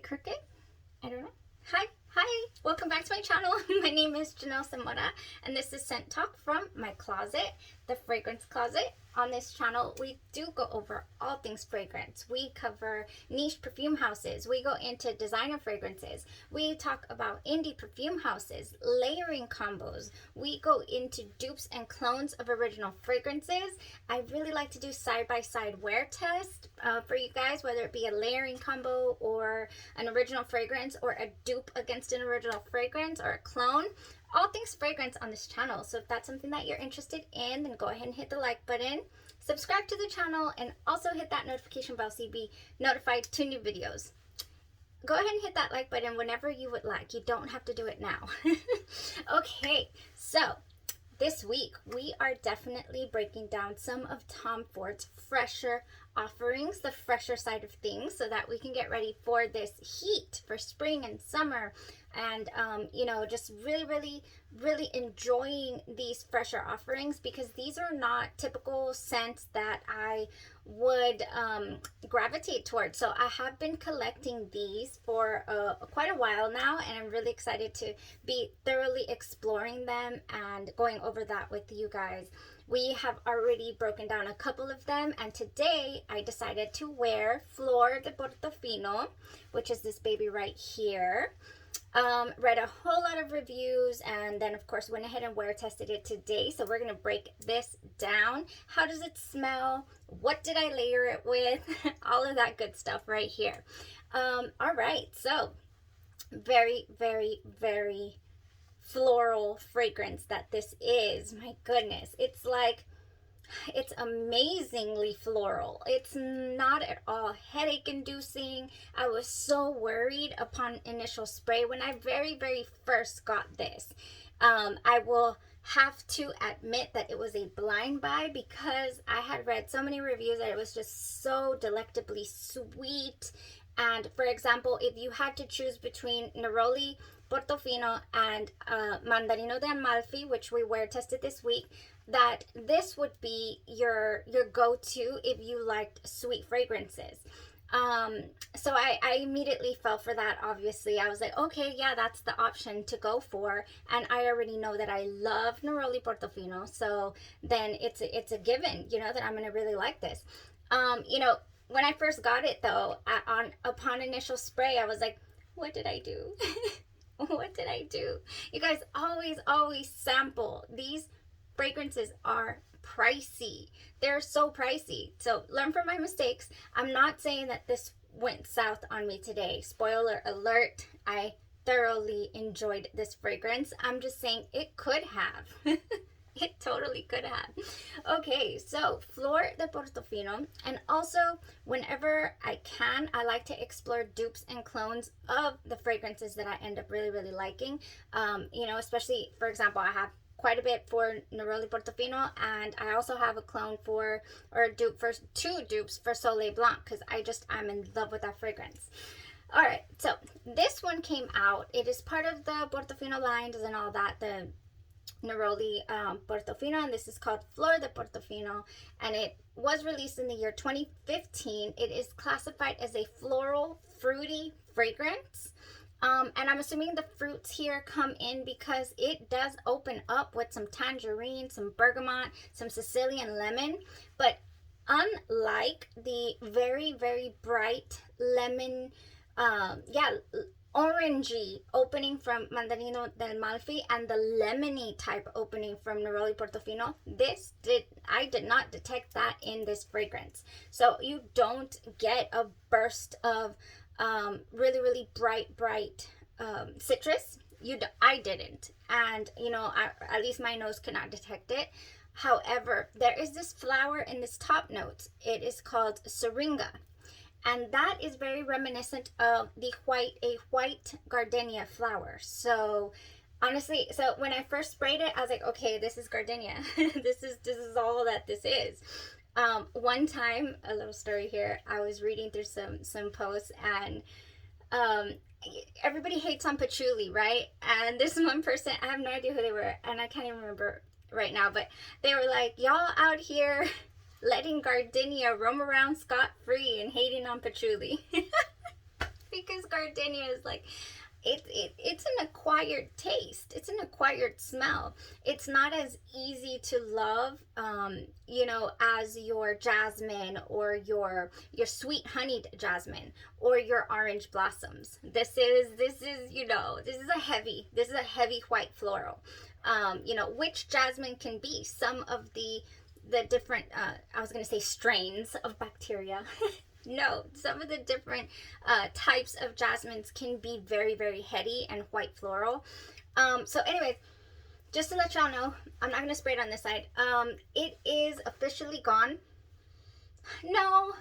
crooked? I don't know. Hi, welcome back to my channel. My name is Janelle Zamora, and this is Scent Talk from my closet, the fragrance closet. On this channel, we do go over all things fragrance. We cover niche perfume houses. We go into designer fragrances. We talk about indie perfume houses, layering combos. We go into dupes and clones of original fragrances. I really like to do side-by-side wear test for you guys, whether it be a layering combo or an original fragrance or a dupe against an original fragrance or a clone. All things fragrance on this channel. So if that's something that you're interested in, then go ahead and hit the like button, subscribe to the channel, and also hit that notification bell so you be notified to new videos. Go ahead and hit that like button whenever you would like. You don't have to do it now. Okay, so this week we are definitely breaking down some of Tom Ford's fresher offerings, the fresher side of things, so that we can get ready for this heat for spring and summer, and you know, just really enjoying these fresher offerings, because these are not typical scents that I would gravitate towards. So I have been collecting these for quite a while now, and I'm really excited to be thoroughly exploring them and going over that with you guys. We have already broken down a couple of them, and today I decided to wear Fleur de Portofino, which is this baby right here. Read a whole lot of reviews, and then of course went ahead and wear tested it today. So we're gonna break this down. How does it smell? What did I layer it with? All of that good stuff right here. All right, so very floral fragrance that this is. My goodness, it's like, it's amazingly floral. It's not at all headache inducing. I was so worried upon initial spray when I very first got this. I will have to admit that it was a blind buy, because I had read so many reviews that it was just so delectably sweet. And for example, if you had to choose between Neroli Portofino and Mandarino di Amalfi, which we wear tested this week, that this would be your go-to if you liked sweet fragrances. So I immediately fell for that. Obviously, I was like, okay, yeah, that's the option to go for, and I already know that I love Neroli Portofino, so then it's a given, you know, that I'm gonna really like this. You know, when I first got it though, upon initial spray, I was like, what did I do? What did I do? You guys always sample. These fragrances are pricey. They're so pricey. So learn from my mistakes. I'm not saying that this went south on me today. Spoiler alert, I thoroughly enjoyed this fragrance. I'm just saying it could have. It totally could have. Okay, so Fleur de Portofino, and also whenever I can, I like to explore dupes and clones of the fragrances that I end up really liking. You know, especially, for example, I have quite a bit for Neroli Portofino, and I also have a clone for, or a dupe for, two dupes for Soleil Blanc, because I'm in love with that fragrance. All right, so this one came out. It is part of the Portofino lines and all that, the Neroli Portofino, and this is called Fleur de Portofino, and it was released in the year 2015. It is classified as a floral fruity fragrance, and I'm assuming the fruits here come in because it does open up with some tangerine, some bergamot, some Sicilian lemon, but unlike the very bright lemon, orangey opening from Mandarino di Amalfi and the lemony type opening from Neroli Portofino, I did not detect that in this fragrance. So you don't get a burst of really bright citrus. I didn't, and you know, at least my nose could not detect it. However, there is this flower in this top notes. It is called syringa, and that is very reminiscent of a white gardenia flower. So honestly, so when I first sprayed it, I was like, okay, this is gardenia. this is all that this is. One time, a little story here, I was reading through some posts, and everybody hates on patchouli, right? And this one person, I have no idea who they were, and I can't even remember right now, but they were like, y'all out here letting gardenia roam around scot-free and hating on patchouli. because gardenia is like, it's an acquired taste. It's an acquired smell. It's not as easy to love, as your jasmine or your sweet honeyed jasmine or your orange blossoms. This is this is a heavy white floral. Which jasmine can be some of the different, I was going to say strains of bacteria. No, some of the different types of jasmines can be very, very heady and white floral. So anyways, just to let y'all know, I'm not going to spray it on this side. It is officially gone. No,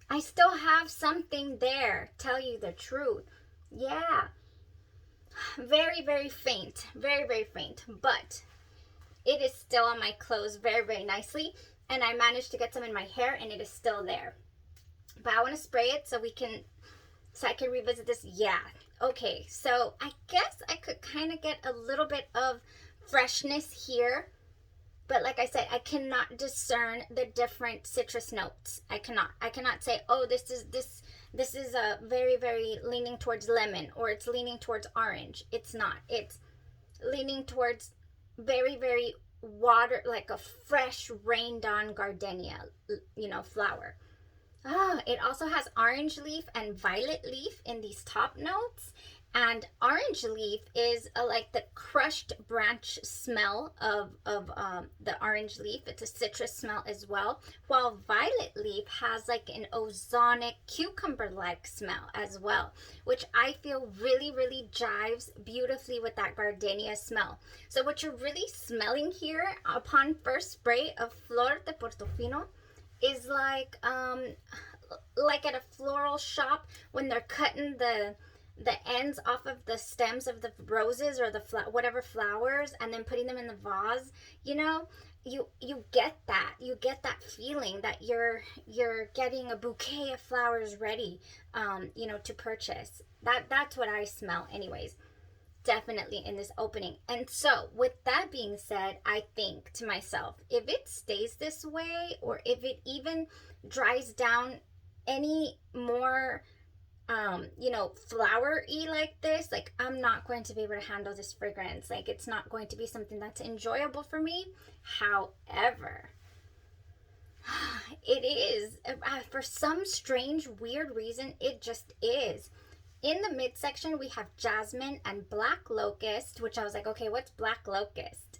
I still have something there. Tell you the truth. Yeah. Very, very faint. Very, very faint. But it is still on my clothes very, very nicely. And I managed to get some in my hair and it is still there. But I want to spray it so I can revisit this. Yeah. Okay. So I guess I could kind of get a little bit of freshness here. But like I said, I cannot discern the different citrus notes. I cannot say, oh, this is a very, very leaning towards lemon or it's leaning towards orange. It's not. It's leaning towards very, very water, like a fresh rained on gardenia, flower. It also has orange leaf and violet leaf in these top notes. And orange leaf is like the crushed branch smell of the orange leaf. It's a citrus smell as well. While violet leaf has like an ozonic cucumber-like smell as well, which I feel really, really jives beautifully with that gardenia smell. So what you're really smelling here upon first spray of Fleur de Portofino is like at a floral shop when they're cutting the ends off of the stems of the roses or the whatever flowers and then putting them in the vase. You get that feeling that you're getting a bouquet of flowers ready to purchase. That's what I smell anyways, definitely in this opening. And so with that being said, I think to myself, if it stays this way or if it even dries down any more flowery like this, like I'm not going to be able to handle this fragrance. Like it's not going to be something that's enjoyable for me. However, it is, for some strange weird reason, it just is. In the midsection, we have jasmine and black locust, which I was like, okay, what's black locust?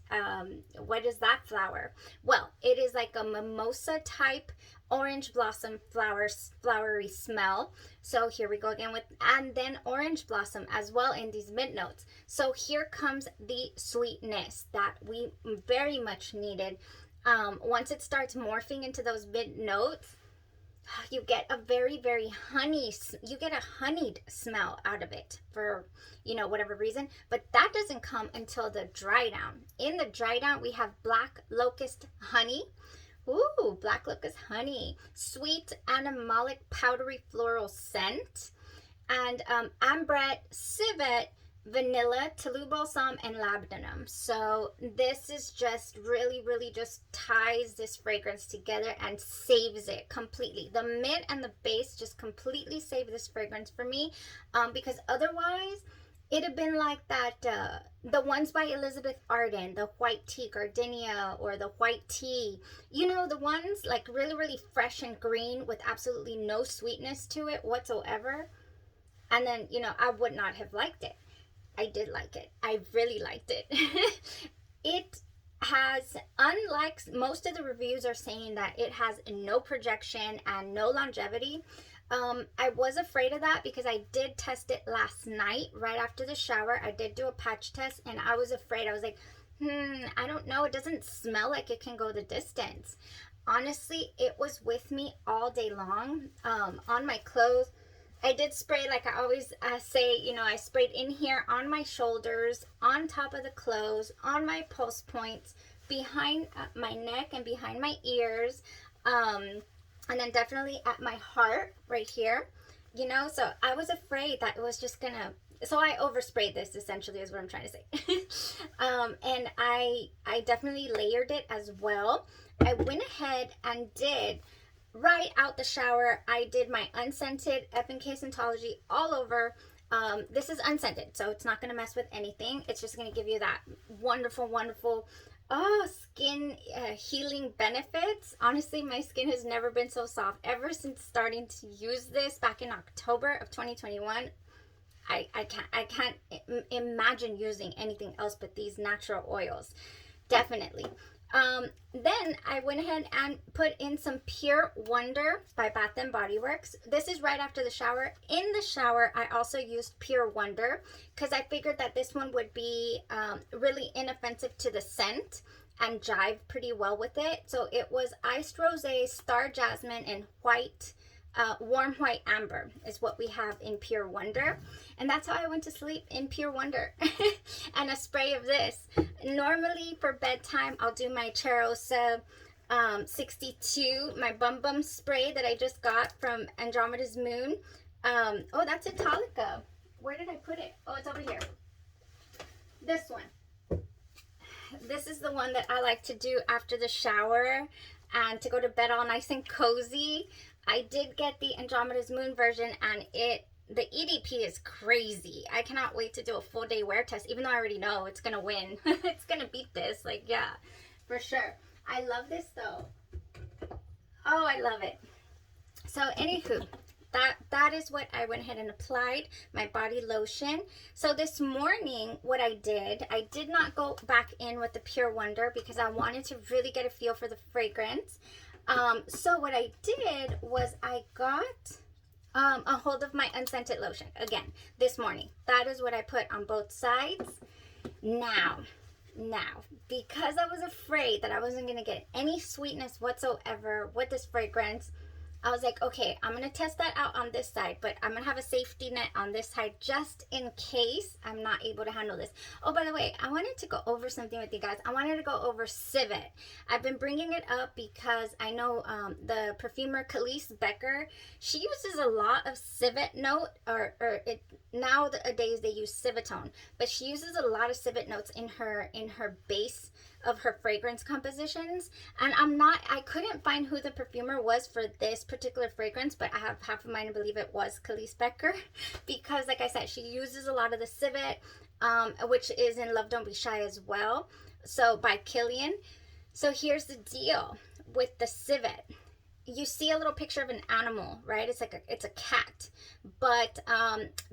What is that flower? Well, it is like a mimosa type orange blossom flowery smell. So here we go again and then orange blossom as well in these mid notes. So here comes the sweetness that we very much needed. Once it starts morphing into those mid notes, you get a very, very honeyed smell out of it for, whatever reason. But that doesn't come until the dry down. In the dry down, we have black locust honey. Ooh, black locust honey. Sweet, animalic, powdery floral scent. And ambrette, civet, vanilla, toulouse balsam, and labdanum. So this is just really, really just ties this fragrance together and saves it completely. The mid and the base just completely save this fragrance for me, because otherwise it'd have been like that, the ones by Elizabeth Arden, the white tea gardenia or the white tea, the ones like really, really fresh and green with absolutely no sweetness to it whatsoever. And then, I would not have liked it. I did like it. I really liked it. It has, unlike most of the reviews are saying that it has no projection and no longevity. I was afraid of that because I did test it last night right after the shower. I did do a patch test and I was afraid. I was like, I don't know. It doesn't smell like it can go the distance. Honestly, it was with me all day long, on my clothes. I did spray, like I always say, I sprayed in here on my shoulders, on top of the clothes, on my pulse points, behind my neck and behind my ears, and then definitely at my heart right here, so I was afraid that it was just gonna, so I oversprayed this essentially is what I'm trying to say. And I definitely layered it as well. I went ahead and did right out the shower, I did my unscented FNK Scentology all over. This is unscented, so it's not going to mess with anything. It's just going to give you that wonderful, wonderful skin healing benefits. Honestly, my skin has never been so soft. Ever since starting to use this back in October of 2021, I can't imagine using anything else but these natural oils. Definitely. Then I went ahead and put in some Pure Wonder by Bath and Body Works. This is right after the shower. In the shower, I also used Pure Wonder because I figured that this one would be really inoffensive to the scent and jive pretty well with it. So it was Iced Rosé, Star Jasmine, and white, warm white amber is what we have in Pure Wonder. And that's how I went to sleep, in Pure Wonder. And a spray of this. Normally for bedtime, I'll do my Cherosa 62, my Bum Bum spray that I just got from Andromeda's Moon. Oh, that's Italica. Where did I put it? Oh, it's over here. This one. This is the one that I like to do after the shower and to go to bed all nice and cozy. I did get the Andromeda's Moon version, and the EDP is crazy. I cannot wait to do a full day wear test, even though I already know it's gonna win. It's gonna beat this, like, yeah, for sure. I love this though. Oh, I love it. So anywho, that is what I went ahead and applied, my body lotion. So this morning, what I did not go back in with the Pure Wonder because I wanted to really get a feel for the fragrance. So what I did was I got a hold of my unscented lotion again this morning. That is what I put on both sides. Now, because I was afraid that I wasn't going to get any sweetness whatsoever with this fragrance, I was like, okay, I'm going to test that out on this side, but I'm going to have a safety net on this side just in case I'm not able to handle this. Oh, by the way, I wanted to go over something with you guys. I wanted to go over Civet. I've been bringing it up because I know the perfumer Khalees Becker, she uses a lot of Civet note, nowadays they use Civitone, but she uses a lot of Civet notes in her base of her fragrance compositions. And I couldn't find who the perfumer was for this particular fragrance, but I have half of mine to believe it was Khalees Becker because, like I said, she uses a lot of the Civet, which is in Love Don't Be Shy as well, so by Killian. So here's the deal with the Civet. You see a little picture of an animal, right? It's a cat, but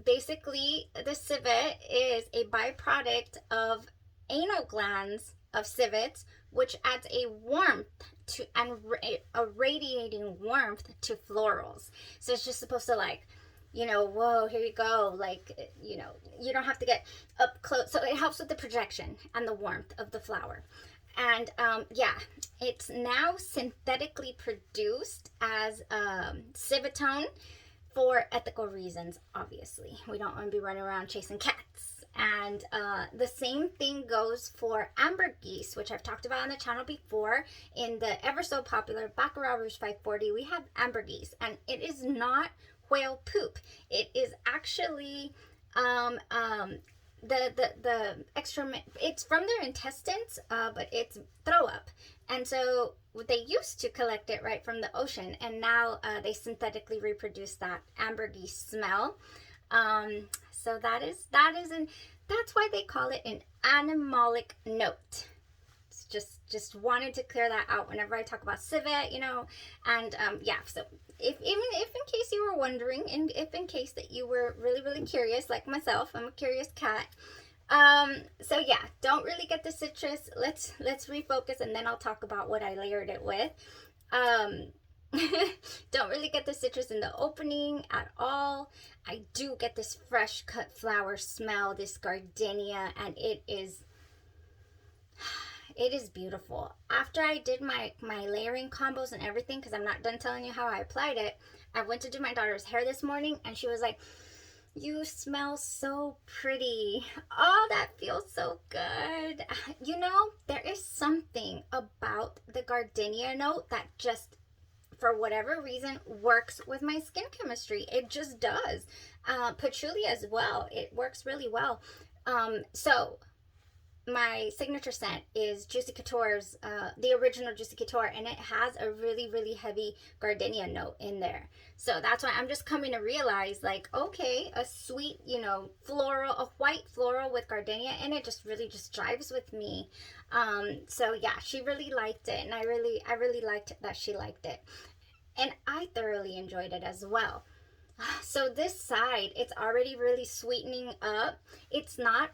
basically the Civet is a byproduct of anal glands of civets, which adds a warmth to and a radiating warmth to florals. So it's just supposed to, like, you know, whoa, here you go, like, you know, you don't have to get up close. So it helps with the projection and the warmth of the flower. And yeah, it's now synthetically produced as Civitone for ethical reasons. Obviously, we don't want to be running around chasing cats. And the same thing goes for ambergris, which I've talked about on the channel before. In the ever so popular Baccarat Rouge 540, we have ambergris, and it is not whale poop. It is actually the excrement. It's from their intestines, but it's throw up. And so they used to collect it right from the ocean, and now they synthetically reproduce that ambergris smell. So that's why they call it an animalic note. It's just wanted to clear that out whenever I talk about Civet, you know. And yeah, so if in case you were wondering, and if in case that you were really curious, like myself, I'm a curious cat. So yeah, don't really get the citrus. Let's refocus, and then I'll talk about what I layered it with. Don't really get the citrus in the opening at all. I do get this fresh cut flower smell, this gardenia, and it is beautiful. After I did my layering combos and everything, because I'm not done telling you how I applied it, I went to do my daughter's hair this morning, and she was like, "You smell so pretty." Oh, that feels so good. You know, there is something about the gardenia note that just, for whatever reason, works with my skin chemistry. It just does. Patchouli as well. It works really well. So my signature scent is Juicy Couture's, the original Juicy Couture, and it has a really, really heavy gardenia note in there. So that's why I'm just coming to realize, like, okay, a sweet, you know, floral, a white floral with gardenia, and it just really just jives with me. So yeah, she really liked it, and I really liked that she liked it, and I thoroughly enjoyed it as well. So this side, it's already really sweetening up. It's not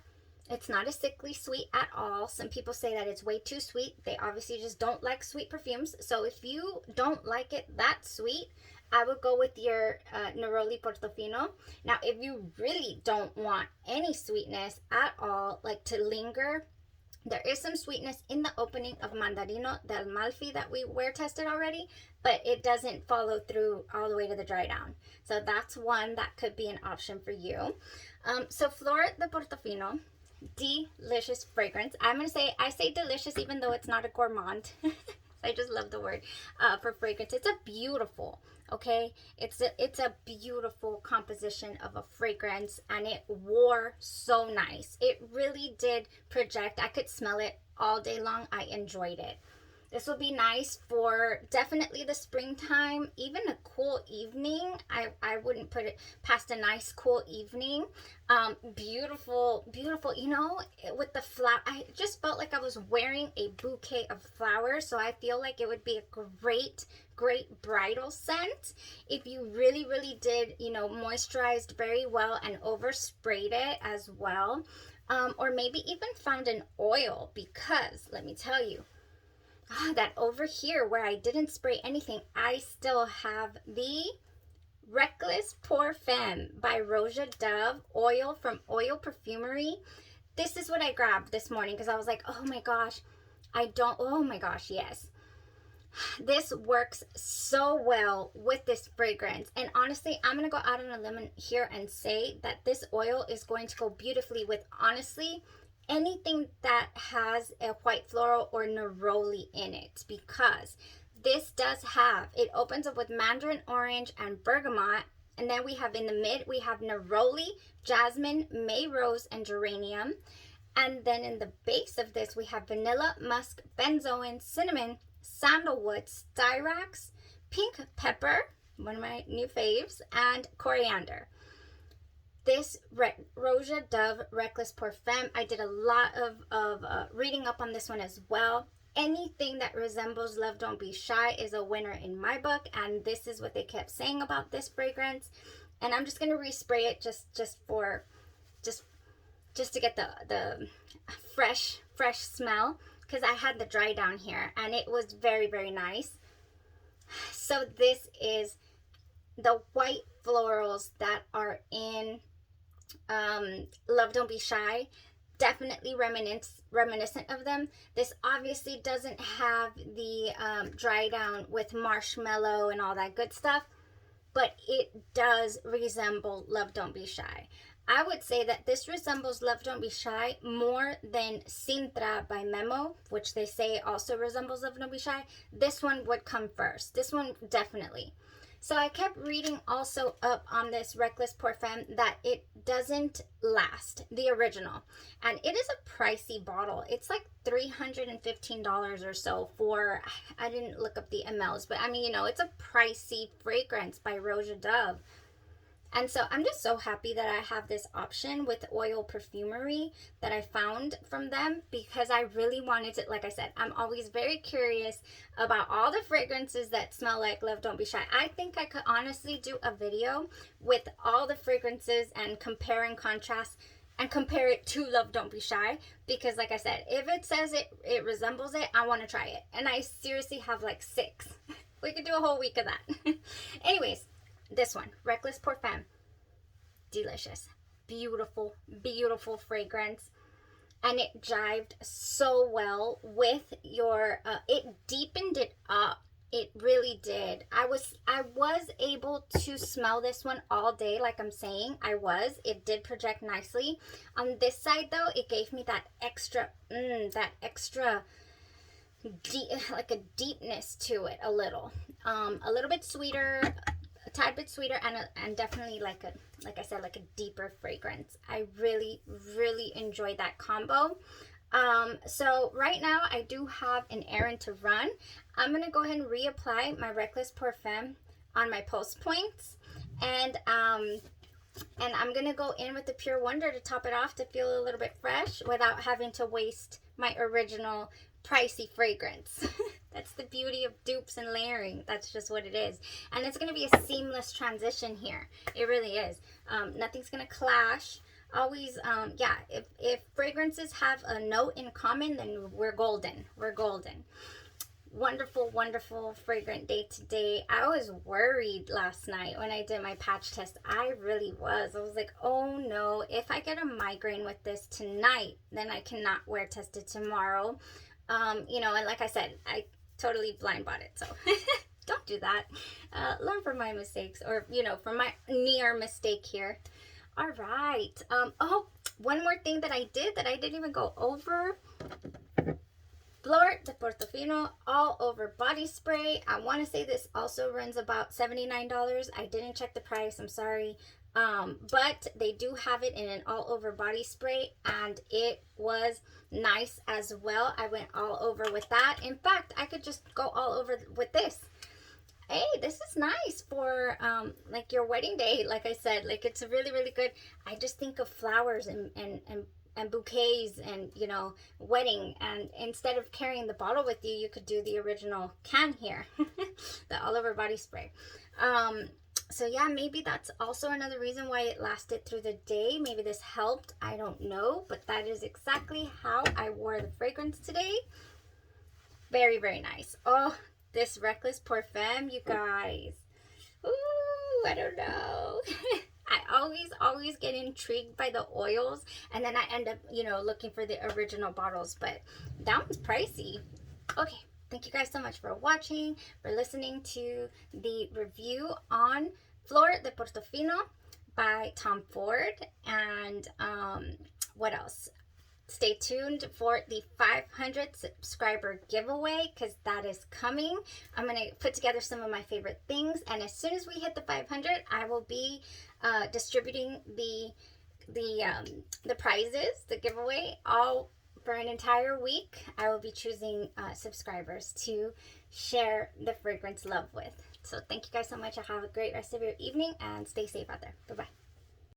a sickly sweet at all. Some people say that it's way too sweet. They obviously just don't like sweet perfumes. So if you don't like it that sweet, I would go with your Neroli Portofino. Now, if you really don't want any sweetness at all, like to linger, there is some sweetness in the opening of Mandarino di Amalfi that we wear tested already, but it doesn't follow through all the way to the dry down. So that's one that could be an option for you. So Fleur de Portofino, delicious fragrance. I say delicious even though it's not a gourmand. I just love the word for fragrance. It's a beautiful, okay? It's a beautiful composition of a fragrance, and it wore so nice. It really did project. I could smell it all day long. I enjoyed it. This will be nice for definitely the springtime, even a cool evening. I wouldn't put it past a nice cool evening. Beautiful, beautiful, you know, with the flower. I just felt like I was wearing a bouquet of flowers, so I feel like it would be a great bridal scent if you really, really did, you know, moisturized very well and oversprayed it as well. Or maybe even found an oil, because let me tell you, that over here where I didn't spray anything, I still have the Reckless Parfum by Roja Dove oil from Oil Perfumery. This is what I grabbed this morning because I was like, oh my gosh, oh my gosh, yes. This works so well with this fragrance. And honestly, I'm going to go out on a limb here and say that this oil is going to go beautifully with, honestly, anything that has a white floral or neroli in it, because this does have, it opens up with mandarin orange and bergamot, and then we have in the mid, we have neroli, jasmine, may rose, and geranium. And then in the base of this, we have vanilla, musk, benzoin, cinnamon, sandalwood, styrax, pink pepper, one of my new faves, and coriander. This Roja Dove Reckless Parfum, I did a lot of reading up on this one as well. Anything that resembles Love Don't Be Shy is a winner in my book, and this is what they kept saying about this fragrance. And I'm just going to respray it just to get the fresh smell, because I had the dry down here and it was very, very nice. So this is the white florals that are in Love Don't Be Shy, definitely reminiscent of them. This obviously doesn't have the dry down with marshmallow and all that good stuff, but it does resemble Love Don't Be Shy. I would say that this resembles Love Don't Be Shy more than Sintra by Memo, which they say also resembles Love Don't Be Shy. This one would come first. This one definitely. So I kept reading also up on this Reckless Parfum that it doesn't last, the original. And it is a pricey bottle. It's like $315 or so for, I didn't look up the mLs, but I mean, you know, it's a pricey fragrance by Roja Dove. And so I'm just so happy that I have this option with Oil Perfumery that I found from them, because I really wanted to, like I said, I'm always very curious about all the fragrances that smell like Love Don't Be Shy. I think I could honestly do a video with all the fragrances and compare and contrast and compare it to Love Don't Be Shy, because like I said, if it says it resembles it, I want to try it. And I seriously have like 6. We could do a whole week of that. Anyways, this one, Reckless Parfum, delicious, beautiful, beautiful fragrance, and it jived so well with your, it deepened it up. It really did. I was able to smell this one all day, like I'm saying, it did project nicely. On this side though, it gave me that extra, deep, like a deepness to it, a little bit sweeter, a tad bit sweeter, and definitely like I said, like a deeper fragrance. I really, really enjoyed that combo. So right now I do have an errand to run. I'm gonna go ahead and reapply my Reckless Parfum on my pulse points, and I'm gonna go in with the Pure Wonder to top it off to feel a little bit fresh without having to waste my original pricey fragrance. That's the beauty of dupes and layering. That's just what it is. And it's gonna be a seamless transition here. It really is. Nothing's gonna clash. Always, yeah, if fragrances have a note in common, then we're golden. We're golden. Wonderful, wonderful fragrant day today. I was worried last night when I did my patch test. I really was. I was like, oh no, if I get a migraine with this tonight, then I cannot wear tested tomorrow. You know, and like I said, I totally blind bought it, so don't do that. Learn from my mistakes, or, you know, from my near mistake here. All right. Oh, one more thing that I did that I didn't even go over. Fleur de Portofino all over body spray. I want to say this also runs about $79. I didn't check the price, I'm sorry. But they do have it in an all over body spray, and it was nice as well. I went all over with that. In fact, I could just go all over with this. Hey, this is nice for like your wedding day. Like I said, like, it's really, really good. I just think of flowers and bouquets and, you know, wedding, and instead of carrying the bottle with you, you could do the original can here. The all over body spray. So yeah, maybe that's also another reason why it lasted through the day. Maybe this helped, I don't know, but that is exactly how I wore the fragrance today. Very, very nice. Oh, this Reckless Parfum, you guys. Ooh, I don't know. I always get intrigued by the oils, and then I end up, you know, looking for the original bottles, but that one's pricey. Okay, thank you guys so much for watching, for listening to the review on Fleur de Portofino by Tom Ford, and what else? Stay tuned for the 500 subscriber giveaway, because that is coming. I'm going to put together some of my favorite things, and as soon as we hit the 500, I will be distributing the prizes, the giveaway, all for an entire week. I will be choosing subscribers to share the fragrance love with. So thank you guys so much. Have a great rest of your evening, and stay safe out there. Bye-bye.